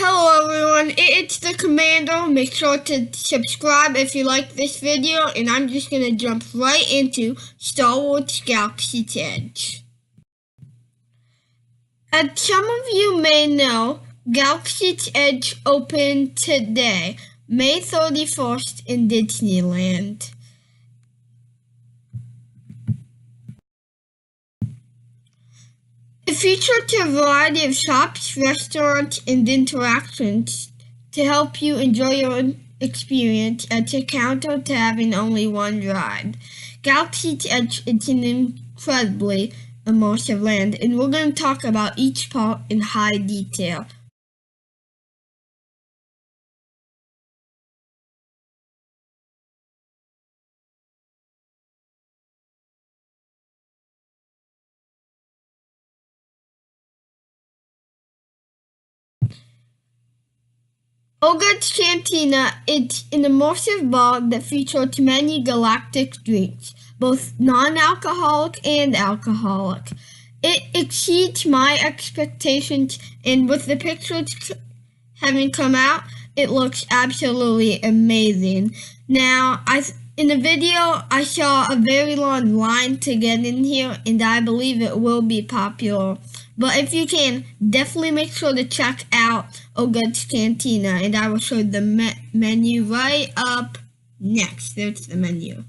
Hello everyone, it's the Commander. Make sure to subscribe if you like this video, and I'm just going to jump right into Star Wars Galaxy's Edge. As some of you may know, Galaxy's Edge opened today, May 31st in Disneyland. It features a variety of shops, restaurants, and interactions to help you enjoy your experience at your counter to having only one ride. Galaxy's Edge is an incredibly immersive land, and we're going to talk about each part in high detail. Olga's Cantina is an immersive bar that features many galactic drinks, both non-alcoholic and alcoholic. It exceeds my expectations, and with the pictures having come out, it looks absolutely amazing. Now, in the video, I saw a very long line to get in here, and I believe it will be popular. But if you can, definitely make sure to check out Olga's Cantina, and I will show the menu right up next. There's the menu.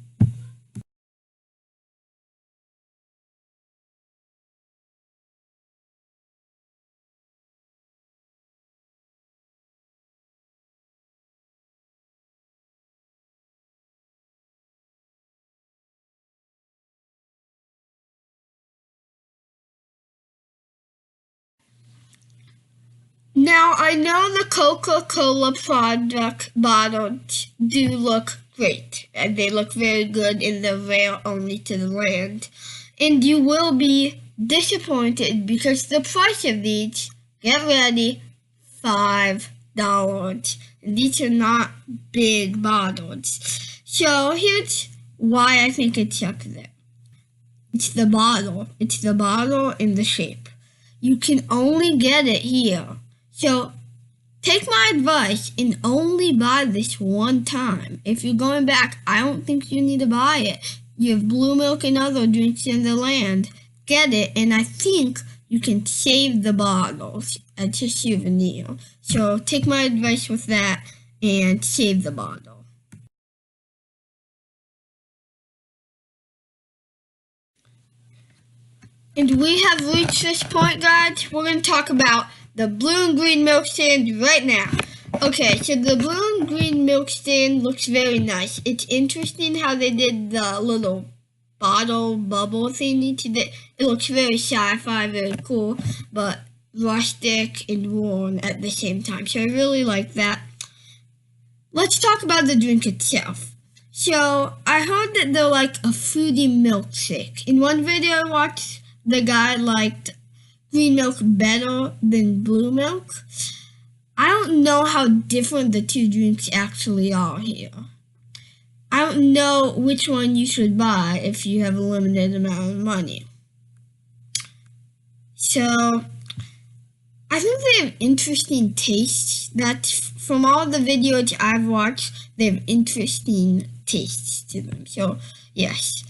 Now, I know the Coca-Cola product bottles do look great, and they look very good, and they're rare only to the land. And you will be disappointed because the price of these, get ready, $5. And these are not big bottles. So here's why I think it's up there. It's the bottle. It's the bottle and the shape. You can only get it here. So, take my advice and only buy this one time. If you're going back, I don't think you need to buy it. You have blue milk and other drinks in the land. Get it, and I think you can save the bottles as a souvenir. So, take my advice with that and save the bottle. And we have reached this point, guys. We're going to talk about the blue and green milk stand right now. Okay, so the blue and green milk stand looks very nice. It's interesting how they did the little bottle bubble thingy to it. It looks very sci-fi, very cool, but rustic and worn at the same time. So I really like that. Let's talk about the drink itself. So I heard that they're like a fruity milkshake. In one video I watched, the guy liked green milk better than blue milk. I don't know how different the two drinks actually are here. I don't know which one you should buy if you have a limited amount of money. So, I think they have interesting tastes. That's from all the videos I've watched, they have interesting tastes to them. So, yes.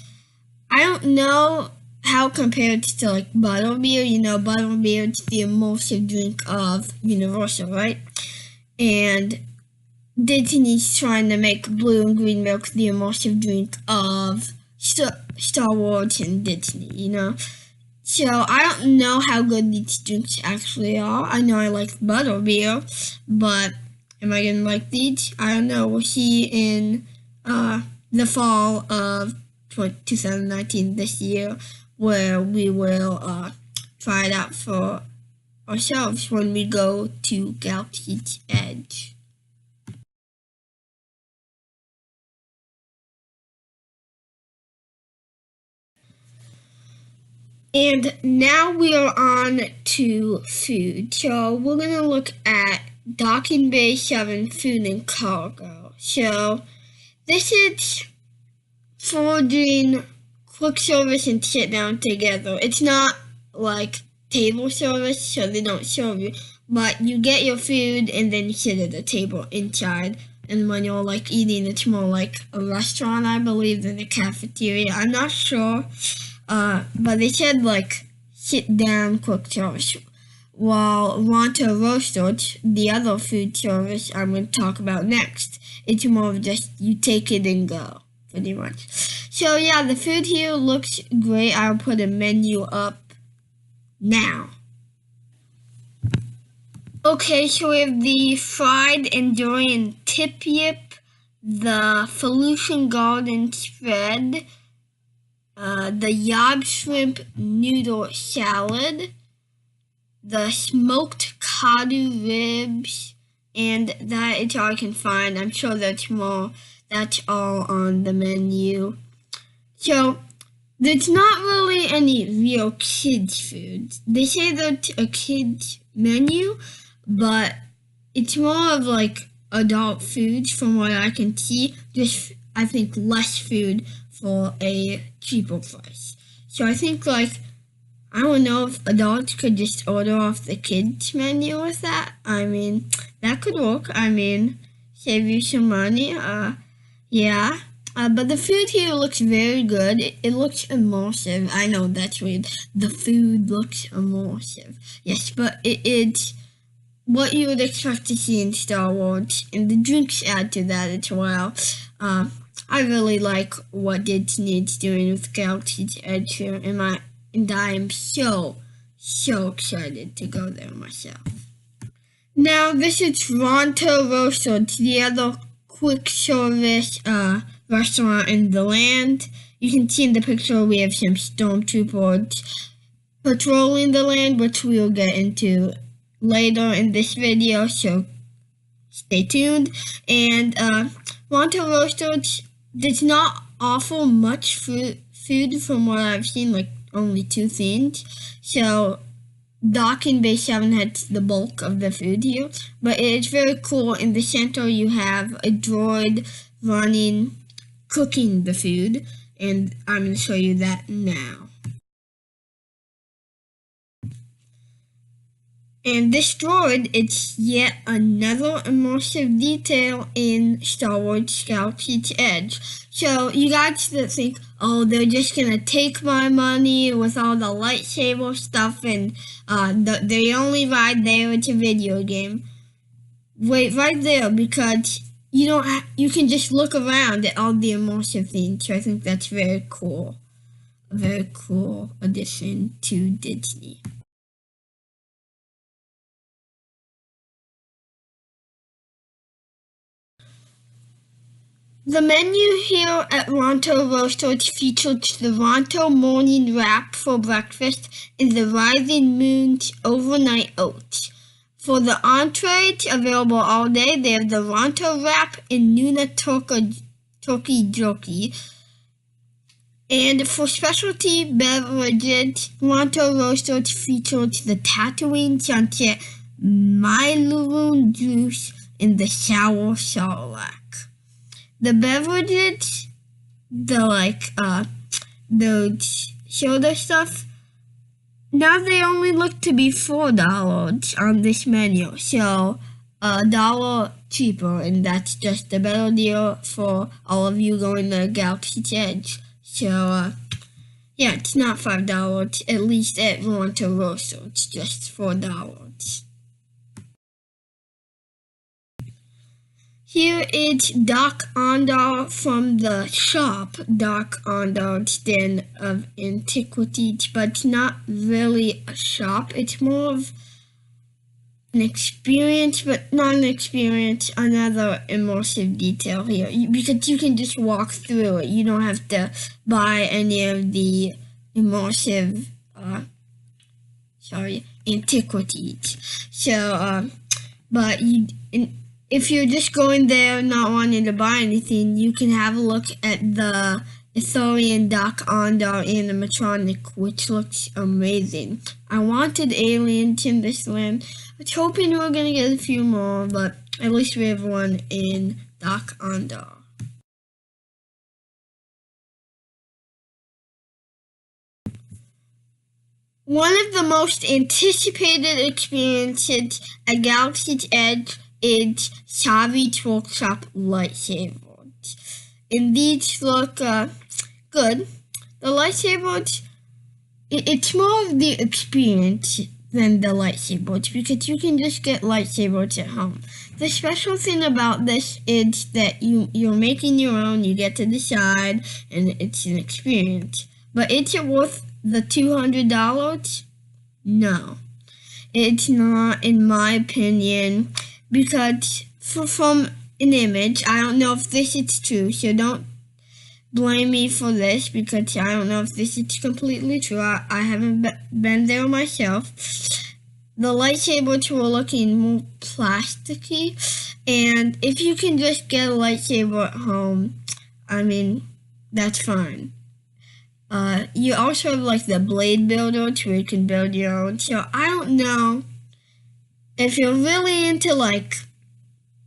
I don't know how compared to like butterbeer. You know, butterbeer is the immersive drink of Universal, right? And Disney's trying to make blue and green milk the immersive drink of Star Wars and Disney, you know? So I don't know how good these drinks actually are. I know I like butterbeer, but am I gonna like these? I don't know. We'll see in the fall of 2019 this year, where we will try it out for ourselves when we go to Galaxy's Edge. And now we are on to food. So we're going to look at Docking Bay 7 Food and Cargo. So this is for doing quick service and sit down together. It's not like table service, so they don't serve you, but you get your food and then you sit at the table inside. And when you're like eating, it's more like a restaurant, I believe, than a cafeteria. I'm not sure, but they said like sit down quick service. While Ronto Roasted, the other food service I'm going to talk about next, it's more of just you take it and go, pretty much. So yeah, the food here looks great. I'll put a menu up now. Okay, so we have the fried and durian tip yip, the Felucian garden spread, the Yob shrimp noodle salad, the smoked kadu ribs, and that is all I can find. I'm sure there's more. That's all on the menu. So there's not really any real kids food. They say that a kids menu, but it's more of like adult foods from what I can see. Just I think less food for a cheaper price. So I think like I don't know if adults could just order off the kids menu with that. I mean, that could work. I mean, save you some money. Yeah. But the food here looks very good. It looks immersive. I know that's weird. The food looks immersive. Yes, but it's what you would expect to see in Star Wars, and the drinks add to that as well. I really like what Disney is doing with Galaxy's Edge here, and I am so excited to go there myself. Now, this is Ronto Rosso. It's the other quick service restaurant in the land. You can see in the picture we have some stormtroopers patrolling the land, which we will get into later in this video, so stay tuned. And Ronto Rosso does not offer much food from what I've seen, like only 2 things. So Dock and Bay 7 has the bulk of the food here, but it is very cool. In the center you have a droid running, cooking the food, and I'm going to show you that now. And this droid, it's yet another immersive detail in Star Wars Galaxy's Edge. So you guys that think, oh, they're just gonna take my money with all the lightsaber stuff and the only ride there it's a video game. Wait right there, because you can just look around at all the immersive things. So I think that's very cool. A very cool addition to Disney. The menu here at Ronto Rosso features the Ronto morning wrap for breakfast and the Rising Moon's overnight oats. For the entrees, available all day, they have the Ronto wrap and Nuna turkey jerky. And for specialty beverages, Ronto Rosso features the Tatooine Sunset Myluroon juice and the sour sarlacc. The beverages, those soda stuff, now they only look to be $4 on this menu, so $1 cheaper, and that's just a better deal for all of you going to Galaxy's Edge. So yeah, it's not $5, at least at Ronto Rosso, it's just $4. Here is Doc Ondar from the shop, Doc Ondar's Den of Antiquities, but it's not really a shop. It's more of an experience, but not an experience, another immersive detail here, because you can just walk through it. You don't have to buy any of the immersive, antiquities. So, but if you're just going there not wanting to buy anything, you can have a look at the Ithorian Doc Ondar animatronic, which looks amazing. I wanted aliens in this land. I was hoping we were going to get a few more, but at least we have one in Doc Ondar. One of the most anticipated experiences at Galaxy's Edge is Savvy's Workshop lightsabers. And these look good. The lightsabers, it's more of the experience than the lightsabers because you can just get lightsabers at home. The special thing about this is that you're making your own, you get to decide, and it's an experience. But is it worth the $200? No, it's not, in my opinion, because from an image, I don't know if this is true, so don't blame me for this because I don't know if this is completely true. I haven't been there myself. The lightsabers were looking more plasticky, and if you can just get a lightsaber at home, I mean, that's fine. You also have like the blade builder where you can build your own. So I don't know if you're really into like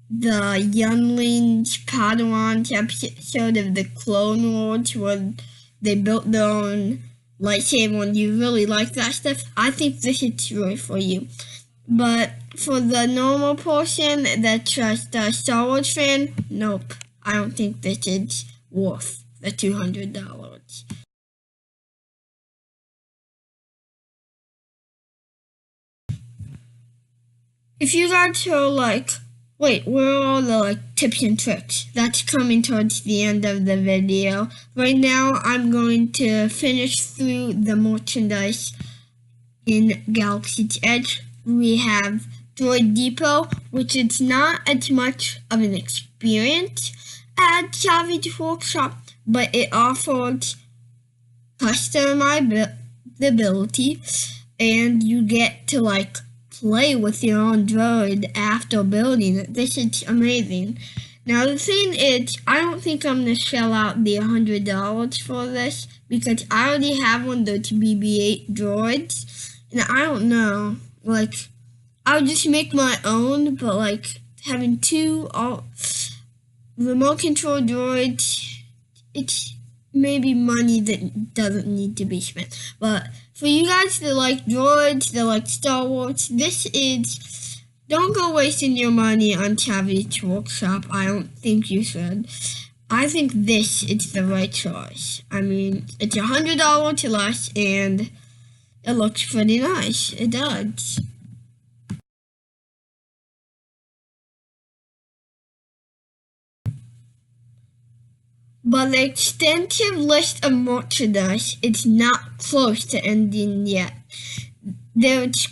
the Younglings Padawans episode of the Clone Wars where they built their own lightsaber and you really like that stuff, I think this is really for you. But for the normal person that's just a Star Wars fan, nope. I don't think this is worth the $200. If you guys are like, wait, where are all the like tips and tricks? That's coming towards the end of the video. Right now, I'm going to finish through the merchandise in Galaxy's Edge. We have Droid Depot, which is not as much of an experience as Savvy's Workshop, but it offers customizability, and you get to like play with your own droid after building it. This is amazing. Now the thing is, I don't think I'm going to shell out the $100 for this because I already have one of those BB-8 droids, and I don't know, like, I'll just make my own, but like having two remote control droids, it's maybe money that doesn't need to be spent. But for you guys that like droids, that like Star Wars, this is, don't go wasting your money on Savvy's Workshop. I don't think you should. I think this is the right choice. I mean, it's $100 less, and it looks pretty nice. It does. But the extensive list of merchandise is not close to ending yet. There's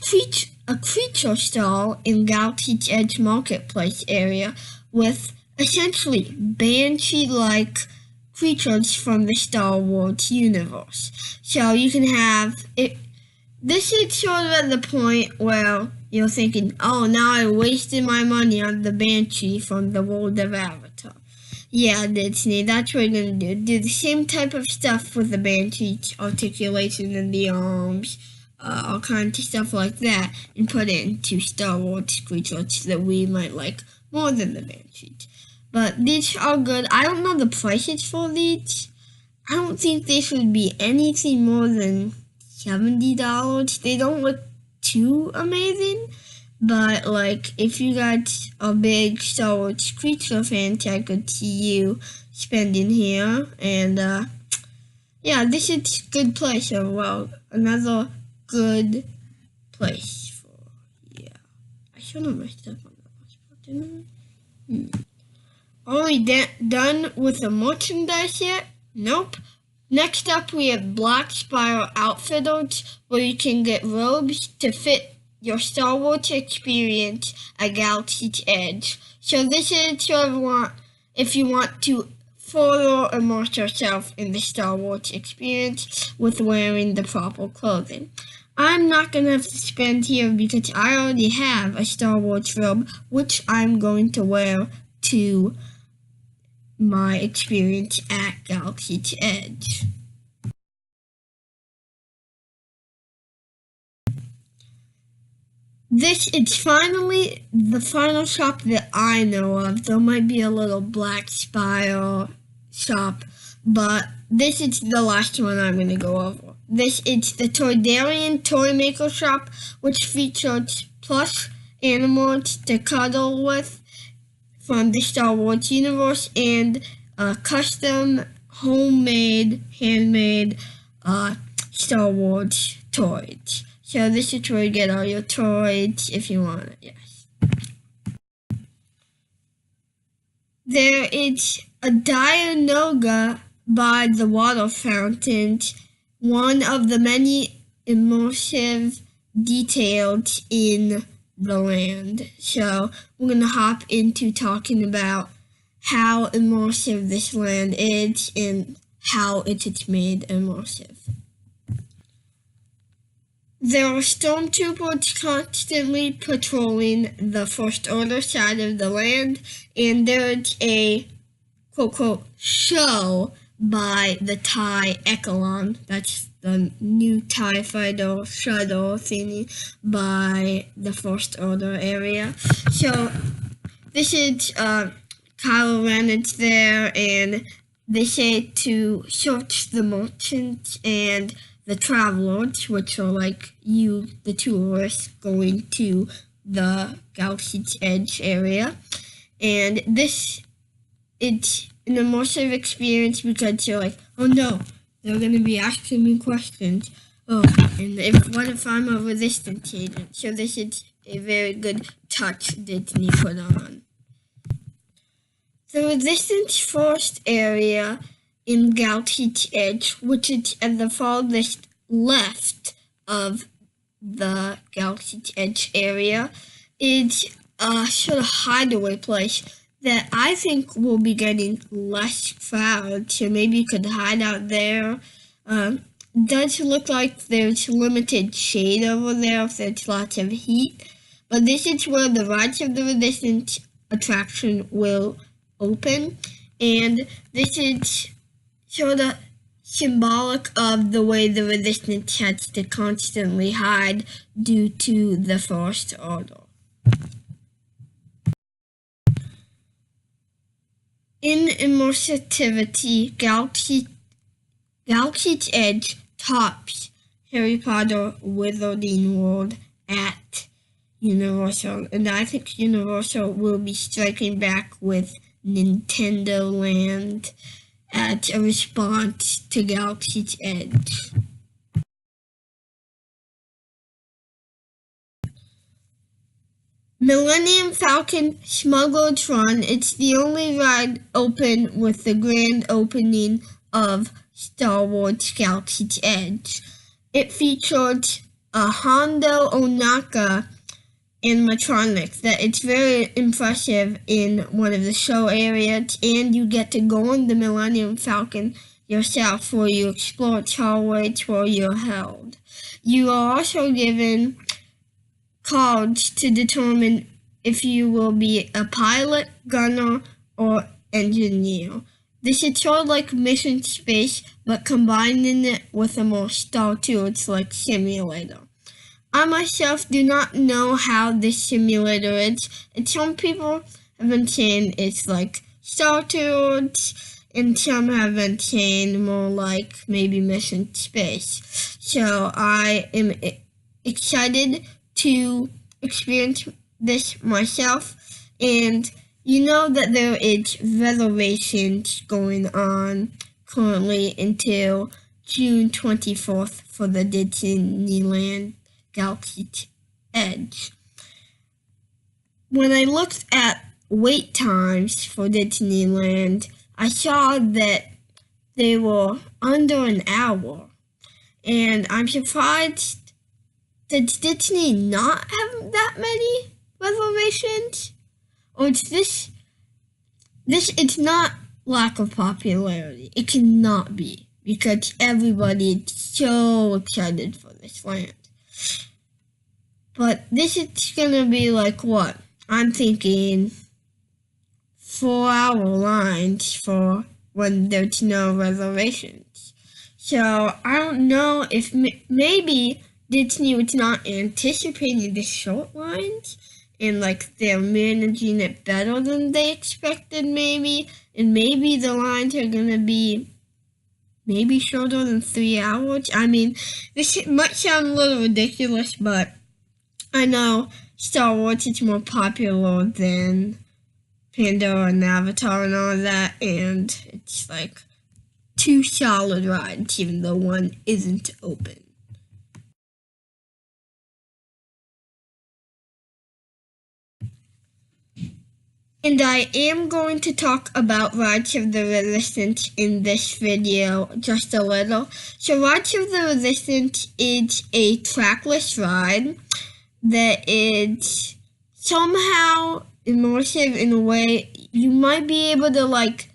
a creature stall in Galaxy's Edge Marketplace area with essentially Banshee-like creatures from the Star Wars universe. So you can have it. This is sort of at the point where you're thinking, oh, now I wasted my money on the Banshee from the world of Avatar. Yeah, Disney, that's what you're going to do. Do the same type of stuff with the Banshee's articulation in the arms, all kinds of stuff like that, and put it into Star Wars creatures that we might like more than the Banshees. But these are good. I don't know the prices for these. I don't think they should be anything more than $70. They don't look too amazing. But, like, if you guys are big Star Wars creature fans, I could see you spending here. And, yeah, this is a good place as well. Another good place for, yeah. I should have messed up on that last part, didn't I? Are we done with the merchandise yet? Nope. Next up, we have Black Spiral Outfitters, where you can get robes to fit your Star Wars experience at Galaxy's Edge. So this is sort of if you want to further immerse yourself in the Star Wars experience with wearing the proper clothing. I'm not going to have to spend here because I already have a Star Wars robe, which I'm going to wear to my experience at Galaxy's Edge. This is finally the final shop that I know of. There might be a little Black Spiral shop, but this is the last one I'm going to go over. this is the Toydarian Toy Maker Shop, which features plush animals to cuddle with from the Star Wars universe and custom, homemade, handmade Star Wars toys. So this is where you get all your toys if you want it, yes. There is a Dianoga by the water fountains, one of the many immersive details in the land. So we're going to hop into talking about how immersive this land is and how it's made immersive. There are stormtroopers constantly patrolling the First Order side of the land, and there's a quote-quote show by the TIE Echelon. That's the new TIE fighter shuttle thingy by the First Order area. So this is Kylo Ren is there, and they say to search the merchants and the travelers, which are like you, the tourists, going to the Galaxy's Edge area. And this, it's an immersive experience because you're like, oh no, they're going to be asking me questions. Oh, and what if I'm a resistance agent? So this is a very good touch Disney put on. The Resistance Forest area in Galaxy's Edge, which is at the farthest left of the Galaxy's Edge area, is a sort of hideaway place that I think will be getting less crowd, so maybe you could hide out there. Does look like there's limited shade over there if there's lots of heat, but this is where the Rise of the Resistance attraction will open, and this is sort of symbolic of the way the Resistance has to constantly hide due to the First Order. In immersivity, Galaxy's Edge tops Harry Potter Wizarding World at Universal, and I think Universal will be striking back with Nintendo Land as a response to Galaxy's Edge. Millennium Falcon Smuggler's Run, it's the only ride open with the grand opening of Star Wars Galaxy's Edge. It features a Hondo Onaka animatronics that it's very impressive in one of the show areas, and you get to go on the Millennium Falcon yourself where you explore its hallways where you're held. You are also given cards to determine if you will be a pilot, gunner, or engineer. This is sort of like Mission Space, but combining it with a more Star Tours like simulator. I myself do not know how this simulator is, and some people have been saying it's like Star Tours, and some have been saying more like maybe Mission Space. So I am excited to experience this myself, and you know that there is reservations going on currently until June 24th for the Disneyland Galaxy's Edge. When I looked at wait times for Disneyland, I saw that they were under an hour, and I'm surprised. Does Disney not have that many reservations? Or it's it's not lack of popularity. It cannot be, because everybody is so excited for this land. But this is gonna be like what? I'm thinking 4-hour lines for when there's no reservations. So I don't know if maybe Disney was not anticipating the short lines, and like they're managing it better than they expected maybe, and maybe the lines are gonna be maybe shorter than 3 hours. I mean, this might sound a little ridiculous, but I know Star Wars is more popular than Pandora and Avatar and all that, and it's like 2 solid rides, even though one isn't open. And I am going to talk about Rise of the Resistance in this video just a little. So Rise of the Resistance is a trackless ride that is somehow immersive in a way. You might be able to like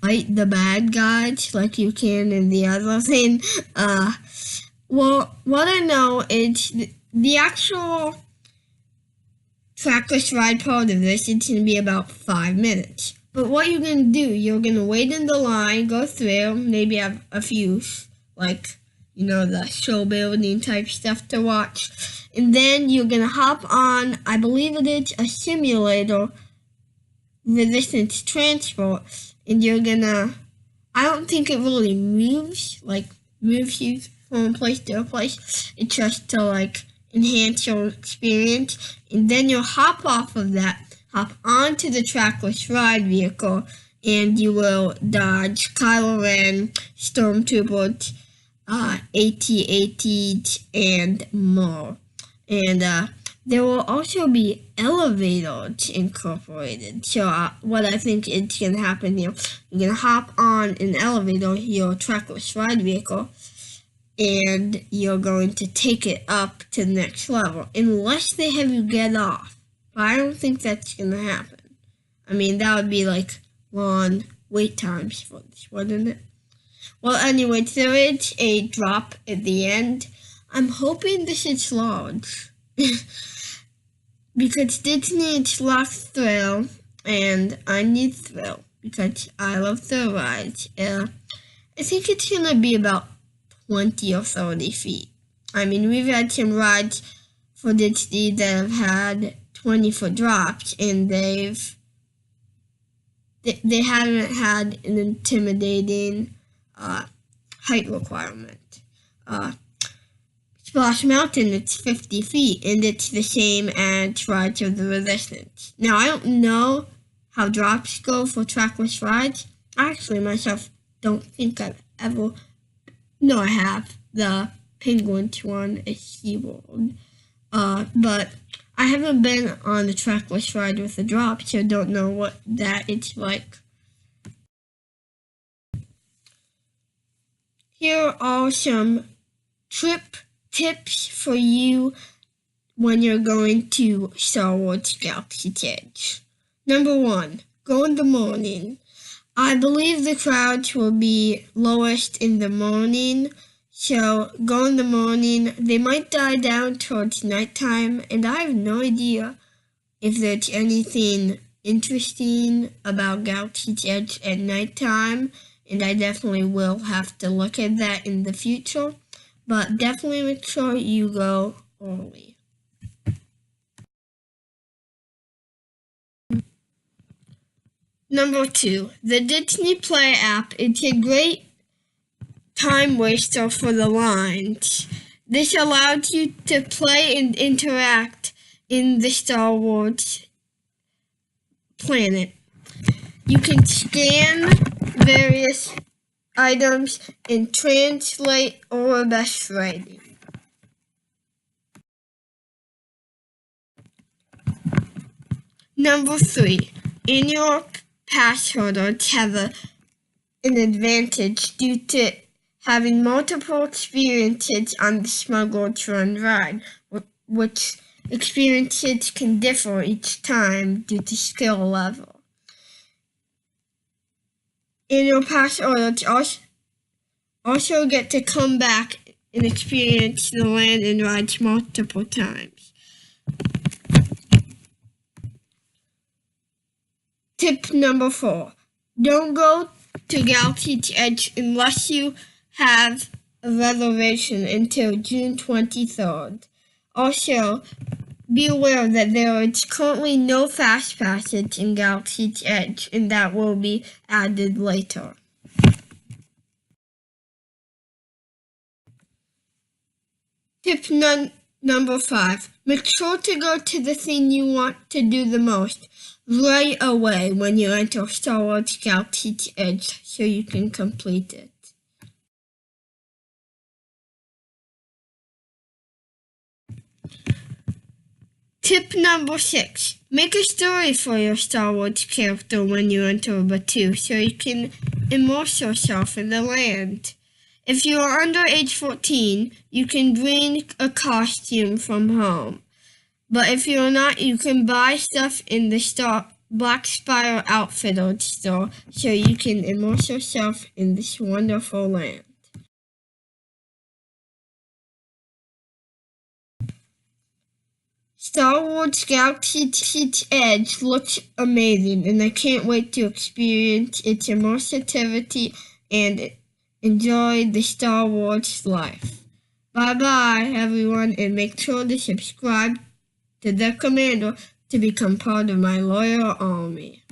fight the bad guys like you can in the other thing. Well, what I know is the actual trackless ride part of this, it's going to be about 5 minutes. But what you're going to do, you're going to wait in the line, go through, maybe have a few, like, you know, the show building type stuff to watch. And then you're going to hop on, I believe it is a simulator, Resistance Transport. And you're going to, I don't think it really moves you from place to place. It's just to, like, enhance your experience, and then you'll hop off of that, hop onto the trackless ride vehicle, and you will dodge Kylo Ren, Stormtroopers, AT-ATs, and more. And there will also be elevators incorporated. So what I think is going to happen here, you're going to hop on an elevator, your trackless ride vehicle, and you're going to take it up to the next level, unless they have you get off. But I don't think that's going to happen. I mean, that would be like long wait times for this, wouldn't it? Well, anyway, there is a drop at the end. I'm hoping this is large. Because Disney needs lots of thrill, and I need thrill, because I love thrill rides. I think it's going to be about 20 or 30 feet. I mean, we've had some rides for Disney that have had 20-foot drops, and they haven't had an intimidating height requirement. Splash Mountain, it's 50 feet, and it's the same as Rise of the Resistance. Now, I don't know how drops go for trackless rides. I actually myself don't think I've ever. No, I have. The Penguins one at SeaWorld. But I haven't been on a trackless ride with a drop, so I don't know what that it's like. Here are some trip tips for you when you're going to Star Wars Galaxy's Edge. Number 1, go in the morning. I believe the crowds will be lowest in the morning, so go in the morning. They might die down towards nighttime, and I have no idea if there's anything interesting about Galaxy's Edge at nighttime, and I definitely will have to look at that in the future, but definitely make sure you go early. Number 2, the Disney Play app is a great time waster for the lines. This allows you to play and interact in the Star Wars planet. You can scan various items and translate or best writing. Number 3, in your pass holders have an advantage due to having multiple experiences on the Smuggler's Run ride, which experiences can differ each time due to skill level. In your pass holders also get to come back and experience the land and rides multiple times. Tip number 4, don't go to Galaxy's Edge unless you have a reservation until June 23rd. Also, be aware that there is currently no fast passage in Galaxy's Edge, and that will be added later. Number 5. Make sure to go to the thing you want to do the most right away when you enter Star Wars Galaxy's Edge so you can complete it. Tip number 6. Make a story for your Star Wars character when you enter Batuu so you can immerse yourself in the land. If you are under age 14, you can bring a costume from home. But if you're not, you can buy stuff in the Black Spire Outfitter store so you can immerse yourself in this wonderful land. Star Wars Galaxy's Edge looks amazing, and I can't wait to experience its immersivity and enjoy the Star Wars life. Bye-bye, everyone, and make sure to subscribe to The Commander to become part of my loyal army.